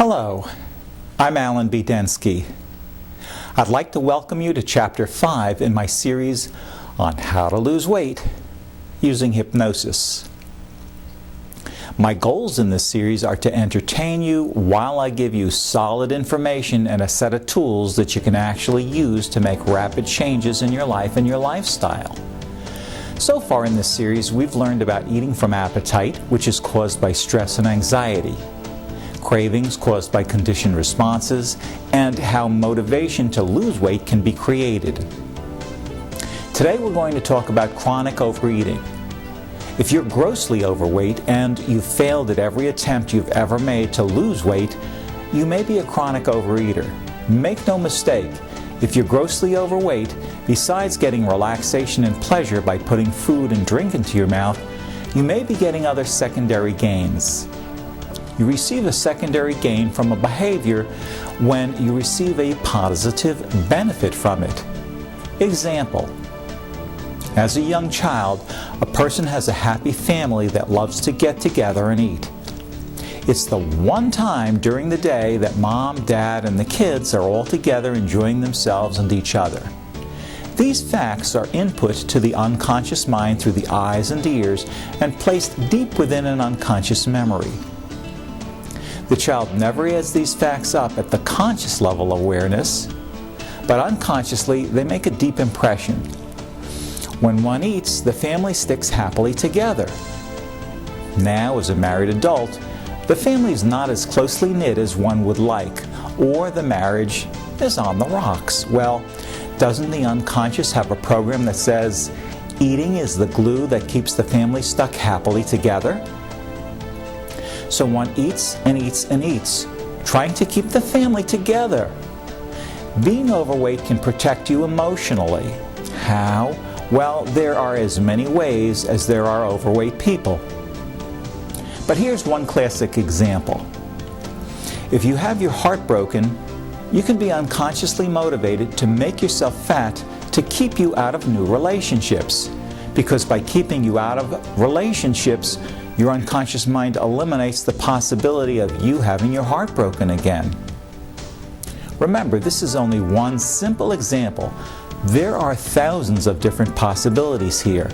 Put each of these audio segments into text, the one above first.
Hello, I'm Alan B. Densky. I'd like to welcome you to Chapter 5 in my series on how to lose weight using hypnosis. My goals in this series are to entertain you while I give you solid information and a set of tools that you can actually use to make rapid changes in your life and your lifestyle. So far in this series, we've learned about eating from appetite, which is caused by stress and anxiety, cravings caused by conditioned responses, and how motivation to lose weight can be created. Today we're going to talk about chronic overeating. If you're grossly overweight and you've failed at every attempt you've ever made to lose weight, you may be a chronic overeater. Make no mistake, if you're grossly overweight, besides getting relaxation and pleasure by putting food and drink into your mouth, you may be getting other secondary gains. You receive a secondary gain from a behavior when you receive a positive benefit from it. Example: as a young child, a person has a happy family that loves to get together and eat. It's the one time during the day that mom, dad, and the kids are all together enjoying themselves and each other. These facts are input to the unconscious mind through the eyes and ears and placed deep within an unconscious memory. The child never adds these facts up at the conscious level awareness, but unconsciously they make a deep impression. When one eats, the family sticks happily together. Now, as a married adult, the family is not as closely knit as one would like, or the marriage is on the rocks. Well, doesn't the unconscious have a program that says eating is the glue that keeps the family stuck happily together? So one eats and eats and eats, trying to keep the family together. Being overweight can protect you emotionally. How? Well, there are as many ways as there are overweight people. But here's one classic example. If you have your heart broken, you can be unconsciously motivated to make yourself fat to keep you out of new relationships. Because by keeping you out of relationships, your unconscious mind eliminates the possibility of you having your heart broken again. Remember, this is only one simple example. There are thousands of different possibilities here.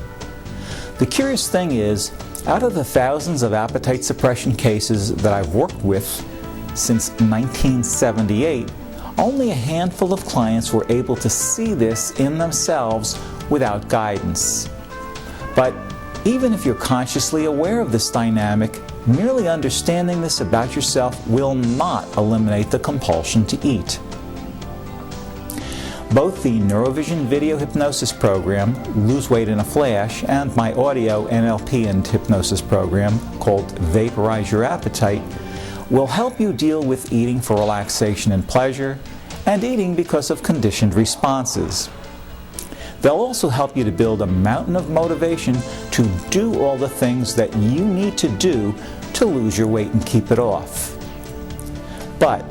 The curious thing is, out of the thousands of appetite suppression cases that I've worked with since 1978, only a handful of clients were able to see this in themselves without guidance. But even if you're consciously aware of this dynamic, merely understanding this about yourself will not eliminate the compulsion to eat. Both the Neuro-VISION video hypnosis program, Lose Weight in a Flash, and my audio NLP and hypnosis program called Vaporize Your Appetite will help you deal with eating for relaxation and pleasure and eating because of conditioned responses. They'll also help you to build a mountain of motivation to do all the things that you need to do to lose your weight and keep it off. But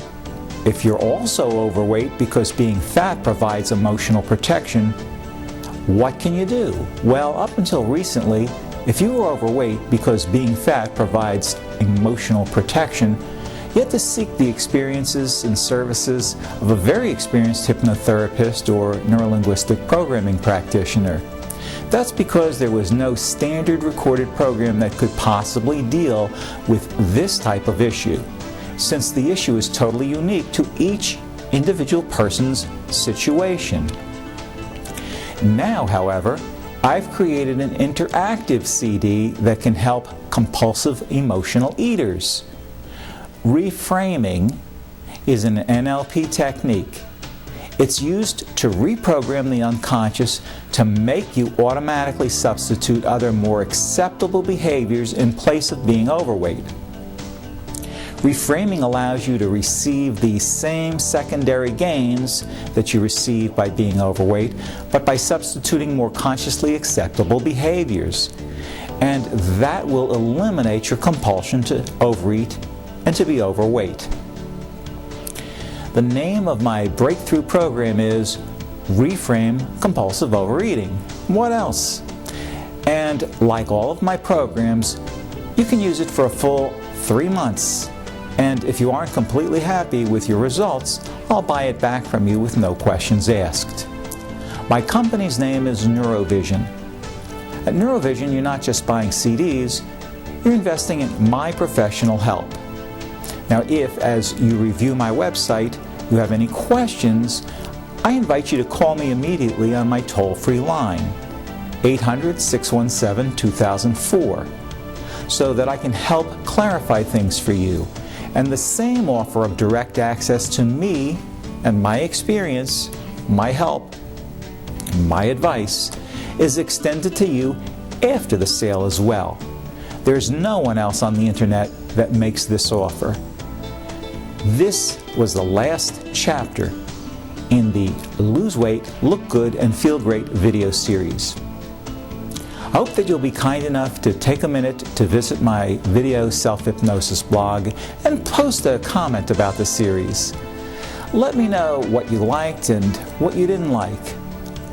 if you're also overweight because being fat provides emotional protection, what can you do? Well, up until recently, if you were overweight because being fat provides emotional protection, you had to seek the experiences and services of a very experienced hypnotherapist or neuro-linguistic programming practitioner. That's because there was no standard recorded program that could possibly deal with this type of issue, since the issue is totally unique to each individual person's situation. Now, however, I've created an interactive CD that can help compulsive emotional eaters. Reframing is an NLP technique. It's used to reprogram the unconscious to make you automatically substitute other more acceptable behaviors in place of being overweight. Reframing allows you to receive the same secondary gains that you receive by being overweight, but by substituting more consciously acceptable behaviors. And that will eliminate your compulsion to overeat and to be overweight. The name of my breakthrough program is Reframe Compulsive Overeating. What else? And like all of my programs, you can use it for a full 3 months. And if you aren't completely happy with your results, I'll buy it back from you with no questions asked. My company's name is Neuro-VISION. At Neuro-VISION, you're not just buying CDs, you're investing in my professional help. Now, if, as you review my website, you have any questions, I invite you to call me immediately on my toll-free line, 800-617-2004, so that I can help clarify things for you. And the same offer of direct access to me and my experience, my help, my advice is extended to you after the sale as well. There's no one else on the internet that makes this offer. This was the last chapter in the Lose Weight, Look Good, and Feel Great video series. I hope that you'll be kind enough to take a minute to visit my video self-hypnosis blog and post a comment about the series. Let me know what you liked and what you didn't like.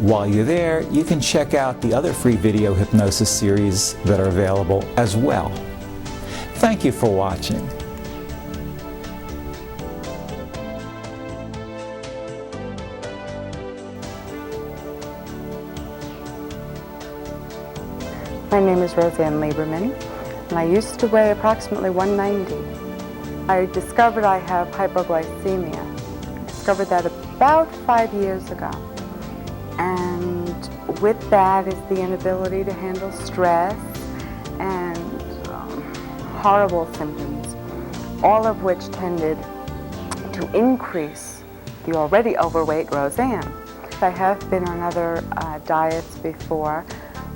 While you're there, you can check out the other free video hypnosis series that are available as well. Thank you for watching. My name is Roseanne Lieberman, and I used to weigh approximately 190. I discovered I have hypoglycemia. I discovered that about 5 years ago. And with that is the inability to handle stress and horrible symptoms, all of which tended to increase the already overweight Roseanne. I have been on other diets before.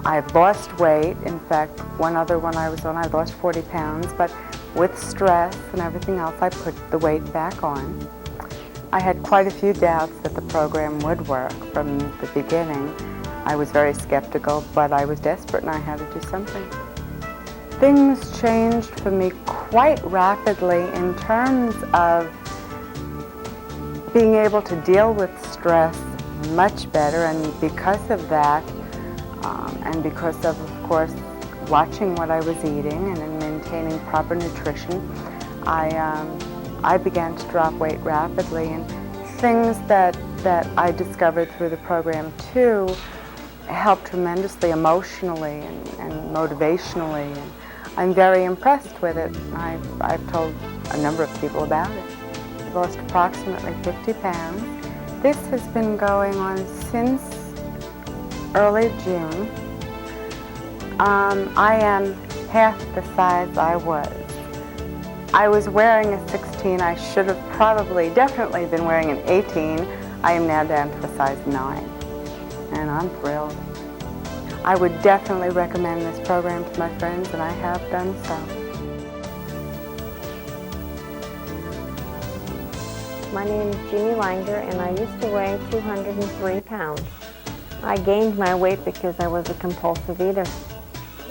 I've lost weight. In fact, one other one I was on, I lost 40 pounds, but with stress and everything else, I put the weight back on. I had quite a few doubts that the program would work from the beginning. I was very skeptical, but I was desperate and I had to do something. Things changed for me quite rapidly in terms of being able to deal with stress much better, and because of that, and because of course, watching what I was eating and maintaining proper nutrition, I began to drop weight rapidly. And things that I discovered through the program too helped tremendously emotionally and motivationally. And I'm very impressed with it. I've told a number of people about it. I've lost approximately 50 pounds. This has been going on since early June. I am half the size I was. I was wearing a 16. I should have definitely been wearing an 18. I am now down to a size 9. And I'm thrilled. I would definitely recommend this program to my friends, and I have done so. My name is Jeannie Langer, and I used to weigh 203 pounds. I gained my weight because I was a compulsive eater.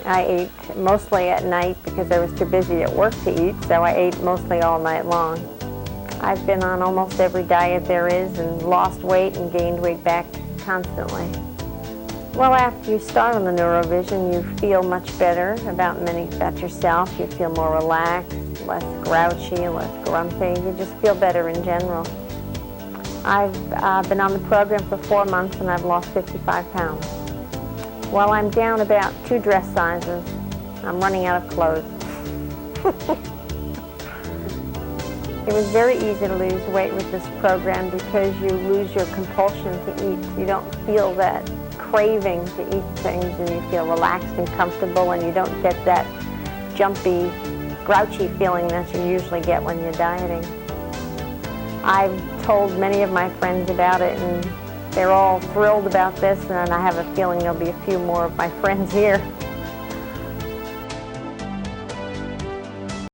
I ate mostly at night because I was too busy at work to eat, so I ate mostly all night long. I've been on almost every diet there is and lost weight and gained weight back constantly. Well, after you start on the Neuro-VISION, you feel much better about yourself. You feel more relaxed, less grouchy, less grumpy. You just feel better in general. I've been on the program for 4 months and I've lost 55 pounds. Well, I'm down about 2 dress sizes. I'm running out of clothes. It was very easy to lose weight with this program because you lose your compulsion to eat. You don't feel that craving to eat things, and you feel relaxed and comfortable, and you don't get that jumpy, grouchy feeling that you usually get when you're dieting. I've told many of my friends about it, and they're all thrilled about this, and I have a feeling there'll be a few more of my friends here.